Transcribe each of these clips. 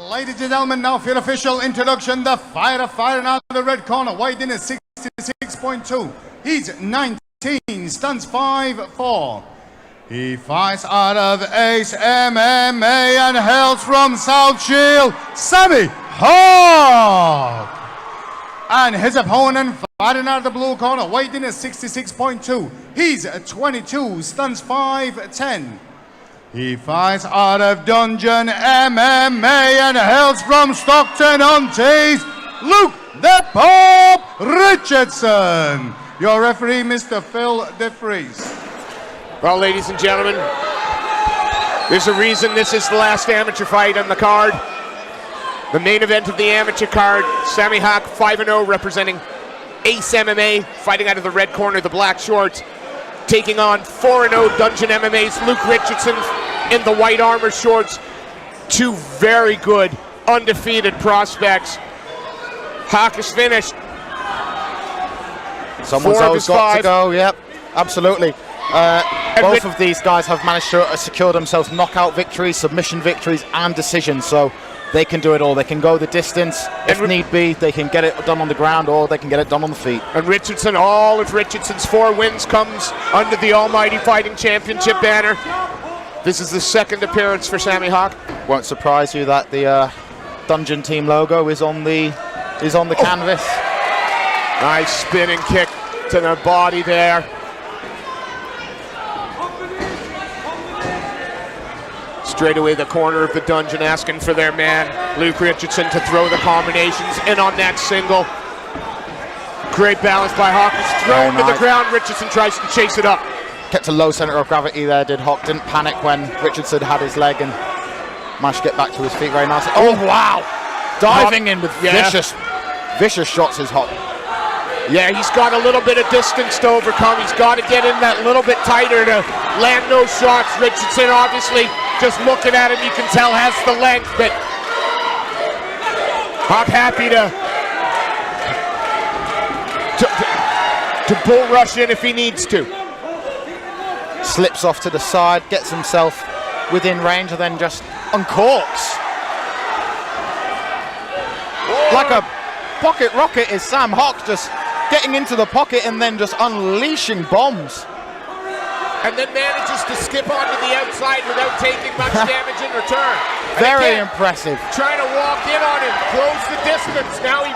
Ladies and gentlemen, now for your official introduction, the fighter fighting out of the red corner, weighing in at 66.2. He's 19, stands 5'4". He fights out of Ace MMA and hails from South Shield, Sami Hoque. And his opponent fighting out of the blue corner, weighing in at 66.2. He's 22, stands 5'10". He fights out of Dungeon MMA and hails from Stockton-on-Tees, Luke the Pope Richardson. Your referee, Mr. Phil DeFries. Well, ladies and gentlemen, there's a reason this is the last amateur fight on the card. The main event of the amateur card, Sami Hoque, 5-0, representing Ace MMA, fighting out of the red corner, the black shorts, taking on 4-0 Dungeon MMA's Luke Richardson in the white armor shorts. Two very good, undefeated prospects. Hoque is finished. Someone's always got to go, yep, absolutely. Both of these guys have managed to secure themselves knockout victories, submission victories, and decisions, so they can do it all. They can go the distance. If need be, they can get it done on the ground, or they can get it done on the feet. And Richardson, all of Richardson's 4 wins comes under the Almighty Fighting Championship banner. This is the second appearance for Sami Hoque. Won't surprise you that the Dungeon team logo is on the canvas. Nice spinning kick to the body there. Straight away the corner of the Dungeon asking for their man, Luke Richardson, to throw the combinations in on that single. Great balance by Hoque. He's thrown to the ground. Richardson tries to chase it up. Kept a low center of gravity there, did Hoque. Didn't panic when Richardson had his leg and managed to get back to his feet very nicely. Oh, wow! Diving in with vicious shots is Hoque. Yeah, he's got a little bit of distance to overcome. He's got to get in that little bit tighter to land those shots. Richardson, obviously, just looking at him, you can tell has the length, but Hoque happy to bull rush in if he needs to. Slips off to the side, gets himself within range, and then just uncorks. Like a pocket rocket is Sam Hoque, just getting into the pocket and then just unleashing bombs. And then manages to skip onto the outside without taking much damage in return. And Very again, impressive. Trying to walk in on him, close the distance. Now he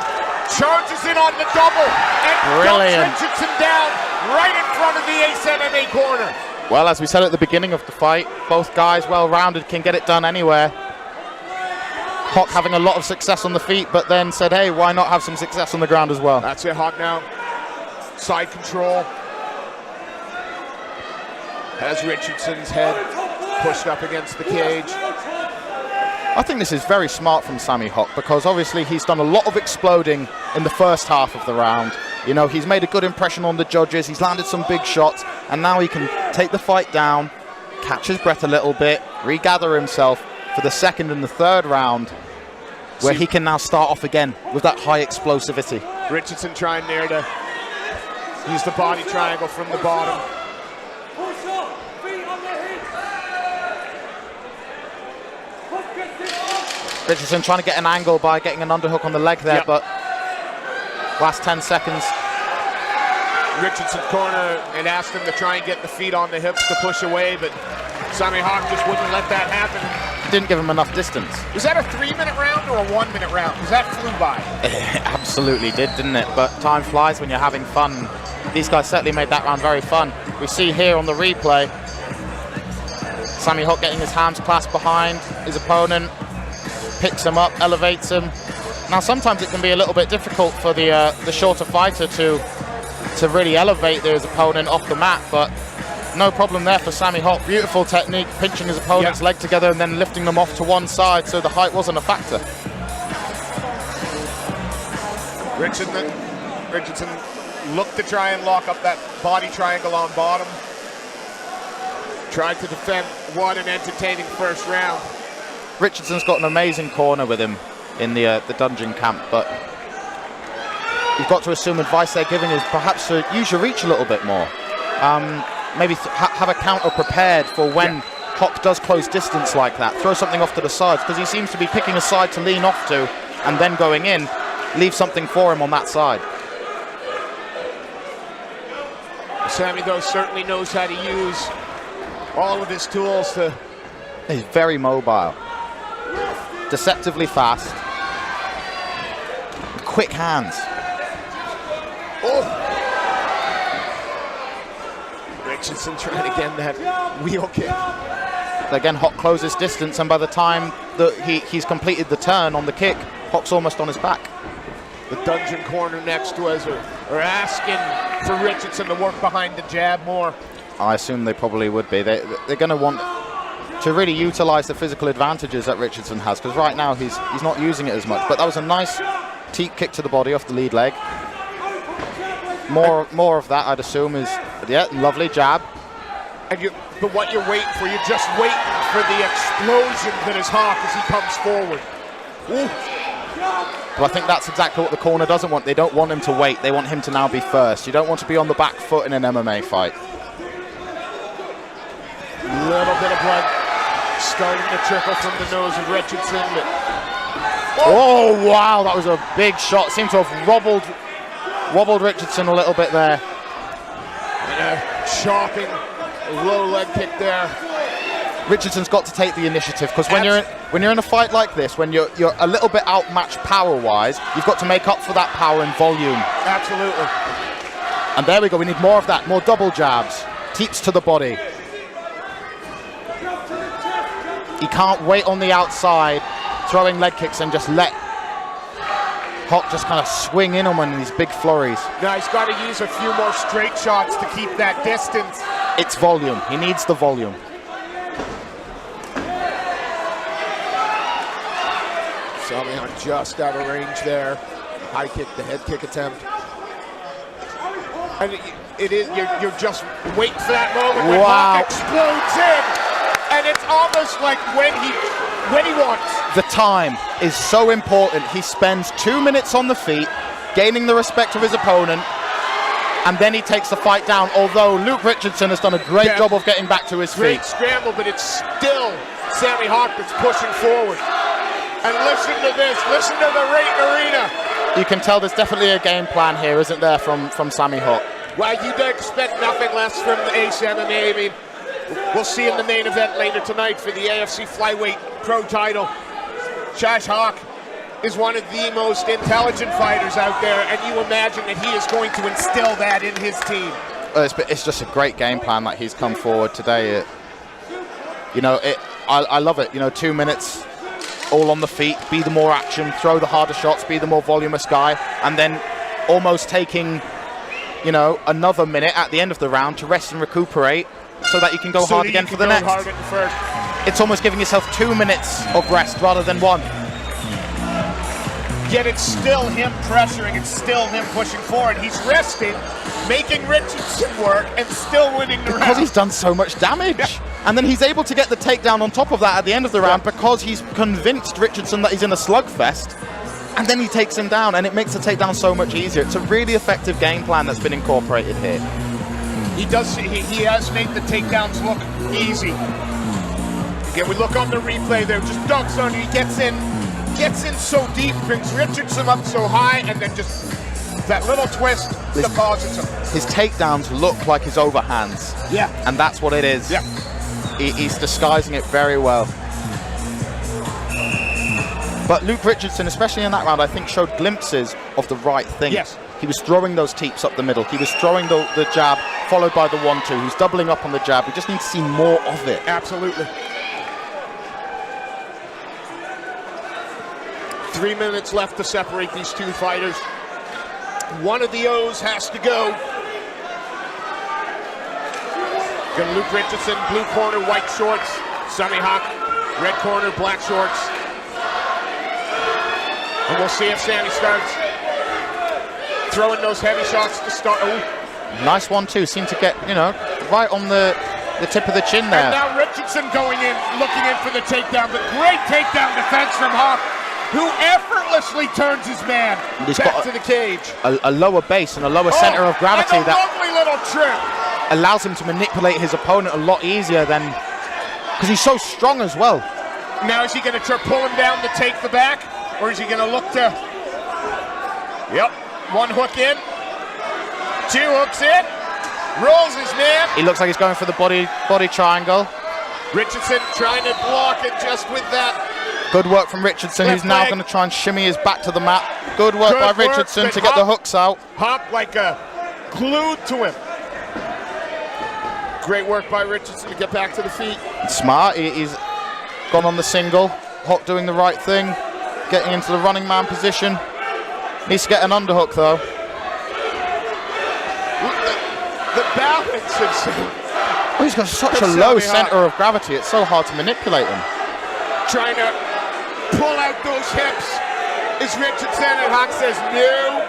charges in on the double and dumps Richardson down right in front of the Ace MMA corner. Well, as we said at the beginning of the fight, both guys well-rounded, can get it done anywhere. Hoque having a lot of success on the feet, but then said, hey, why not have some success on the ground as well? That's it, Hoque now. Side control. Has Richardson's head pushed up against the cage. I think this is very smart from Sami Hoque, because obviously he's done a lot of exploding in the first half of the round. You know, he's made a good impression on the judges, he's landed some big shots, and now he can take the fight down, catch his breath a little bit, regather himself for the second and the third round, where he can now start off again with that high explosivity. Richardson trying there to use the body triangle from the bottom. Richardson trying to get an angle by getting an underhook on the leg there, but last 10 seconds. Richardson's corner and asked him to try and get the feet on the hips to push away, but Sami Hoque just wouldn't let that happen. Didn't give him enough distance. Was that a 3-minute round or a 1-minute round? Because that flew by. It absolutely did, didn't it? But time flies when you're having fun. These guys certainly made that round very fun. We see here on the replay, Sami Hoque getting his hands clasped behind his opponent, picks him up, elevates him. Now sometimes it can be a little bit difficult for the shorter fighter to really elevate his opponent off the mat, but no problem there for Sami Hoque. Beautiful technique, pinching his opponent's leg together and then lifting them off to one side, so the height wasn't a factor. Richardson looked to try and lock up that body triangle on bottom. Tried to defend. What an entertaining first round. Richardson's got an amazing corner with him in the Dungeon camp, but you've got to assume advice they're giving is perhaps to use your reach a little bit more. Maybe have a counter prepared for when Hoque does close distance like that, throw something off to the sides, because he seems to be picking a side to lean off to and then going in, leave something for him on that side. Sami, though, certainly knows how to use all of his tools to... He's very mobile, deceptively fast, quick hands. Oh! Richardson trying to get that wheel kick. Again, Hoque closes distance, and by the time that he's completed the turn on the kick, Hoque's almost on his back. The dungeon corner next to us are asking for Richardson to work behind the jab more. I assume they probably would be. They're going to want to really utilize the physical advantages that Richardson has, because right now he's not using it as much. But that was a nice teep kick to the body off the lead leg. More of that, I'd assume, is, yeah, lovely jab. But what you're waiting for, you're just waiting for the explosion that is Hoque as he comes forward. Ooh. Well, I think that's exactly what the corner doesn't want. They don't want him to wait. They want him to now be first. You don't want to be on the back foot in an MMA fight. Little bit of blood starting to trickle from the nose of Richardson. But... Oh, wow, that was a big shot. Seemed to have wobbled Richardson a little bit there. And a chopping low leg kick there. Richardson's got to take the initiative, because when you're in a fight like this, when you're a little bit outmatched power-wise, you've got to make up for that power and volume. Absolutely. And there we go. We need more of that. More double jabs, teeps to the body. He can't wait on the outside, throwing leg kicks and just let Hoque just kind of swing in on one of these big flurries. Now he's got to use a few more straight shots to keep that distance. It's volume. He needs the volume. Sami just out of range there. High kick, the head kick attempt. And it is, you're just waiting for that moment when Hoque explodes in. And it's almost like when he wants. The time is so important. He spends 2 minutes on the feet, gaining the respect of his opponent, and then he takes the fight down, although Luke Richardson has done a great job of getting back to his feet. Great scramble, but it's still Sami Hoque that's pushing forward. And listen to this, listen to the arena. You can tell there's definitely a game plan here, isn't there, from Sami Hoque? Well, you'd expect nothing less from the Ace MMA. I mean, we'll see in the main event later tonight for the AFC Flyweight Pro title. Josh Hoque is one of the most intelligent fighters out there, and you imagine that he is going to instill that in his team. It's just a great game plan that he's come forward today. I love it. 2 minutes, all on the feet, be the more action, throw the harder shots, be the more voluminous guy, and then almost taking, another minute at the end of the round to rest and recuperate so that you can go hard again for the next. It's almost giving yourself 2 minutes of rest rather than one. Yet it's still him pressuring, it's still him pushing forward. He's resting, making Richardson work, and still winning the round. Because he's done so much damage. Yeah. And then he's able to get the takedown on top of that at the end of the round because he's convinced Richardson that he's in a slugfest. And then he takes him down, and it makes the takedown so much easier. It's a really effective game plan that's been incorporated here. He has made the takedowns look easy. Again, we look on the replay there, just dunks on it, he gets in so deep, brings Richardson up so high, and then just that little twist deposits him. His takedowns look like his overhands. Yeah. And that's what it is. Yeah. He's disguising it very well. But Luke Richardson, especially in that round, I think showed glimpses of the right thing. Yes. He was throwing those teeps up the middle. He was throwing the jab, followed by the 1-2. He's doubling up on the jab. We just need to see more of it. Absolutely. 3 minutes left to separate these two fighters. One of the O's has to go. Got Luke Richardson, blue corner, white shorts. Sami Hoque, red corner, black shorts. And we'll see if Sami starts throwing those heavy shots to start. Ooh. Nice 1-2. Seemed to get, right on the tip of the chin there. And now Richardson going in, looking in for the takedown. But great takedown defense from Hoque, who effortlessly turns his man back to the cage. A lower base and a lower center of gravity and a lovely little trip. Allows him to manipulate his opponent a lot easier than because he's so strong as well. Now is he going to try to pull him down to take the back, or is he going to look to? Yep, one hook in, two hooks in, rolls his man. He looks like he's going for the body triangle. Richardson trying to block it just with that. Good work from Richardson, who's now going to try and shimmy his back to the mat. Good work by Richardson to get the hooks out. Hoque like glued to him. Great work by Richardson to get back to the feet. Smart, he's gone on the single. Hoque doing the right thing, getting into the running man position. Needs to get an underhook though. The balance of Oh, he's got such a low center of gravity, it's so hard to manipulate him. Trying to pull out those hips is Richardson, and Hoque says no.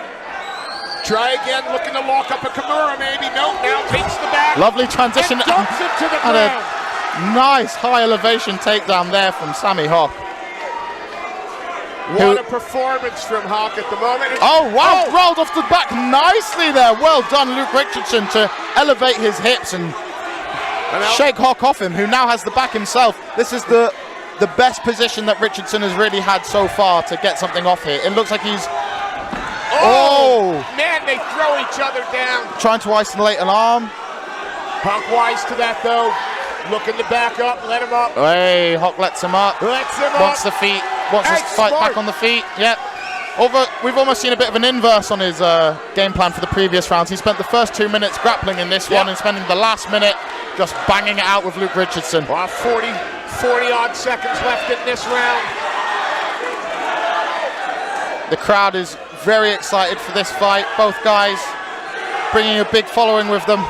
Try again, looking to lock up a Kimura maybe. No, now takes the back. Lovely transition. And dumps it to the and ground. A nice high elevation takedown there from Sami Hoque. What a performance from Hoque at the moment. Oh wow, rolled off the back nicely there. Well done, Luke Richardson, to elevate his hips and shake Hoque off him, who now has the back himself. This is the best position that Richardson has really had so far to get something off here. It looks like he's man, they throw each other down. Trying to isolate an arm. Hoque wise to that though. Looking to back up, let him up. Hey, Hoque lets him up. Wants the feet. Wants to fight back on the feet. Yep. We've almost seen a bit of an inverse on his game plan for the previous rounds. He spent the first 2 minutes grappling in this one and spending the last minute just banging it out with Luke Richardson. Well, 40 odd seconds left in this round. The crowd is very excited for this fight. Both guys bringing a big following with them.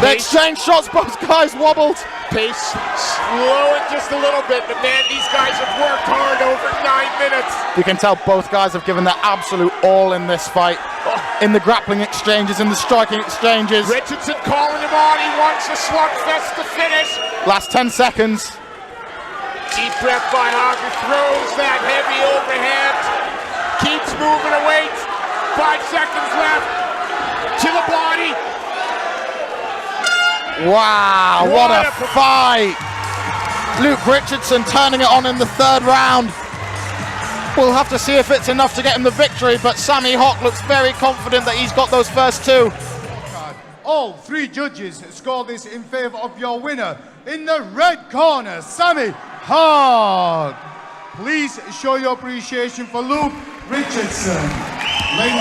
They exchange shots, both guys wobbled. Pace slowing just a little bit, but man, these guys have worked hard over 9 minutes. You can tell both guys have given their absolute all in this fight. In the grappling exchanges, in the striking exchanges. Richardson calling him on, he wants a slugfest to finish. Last 10 seconds. Deep breath by Hoque, throws that heavy overhand. Keeps moving away. 5 seconds left. To the body. Wow, what a fight! Luke Richardson turning it on in the third round. We'll have to see if it's enough to get him the victory, but Sami Hoque looks very confident that he's got those first two. All 3 judges score this in favor of your winner. In the red corner, Sami Hoque. Please show your appreciation for Luke Richardson. Ladies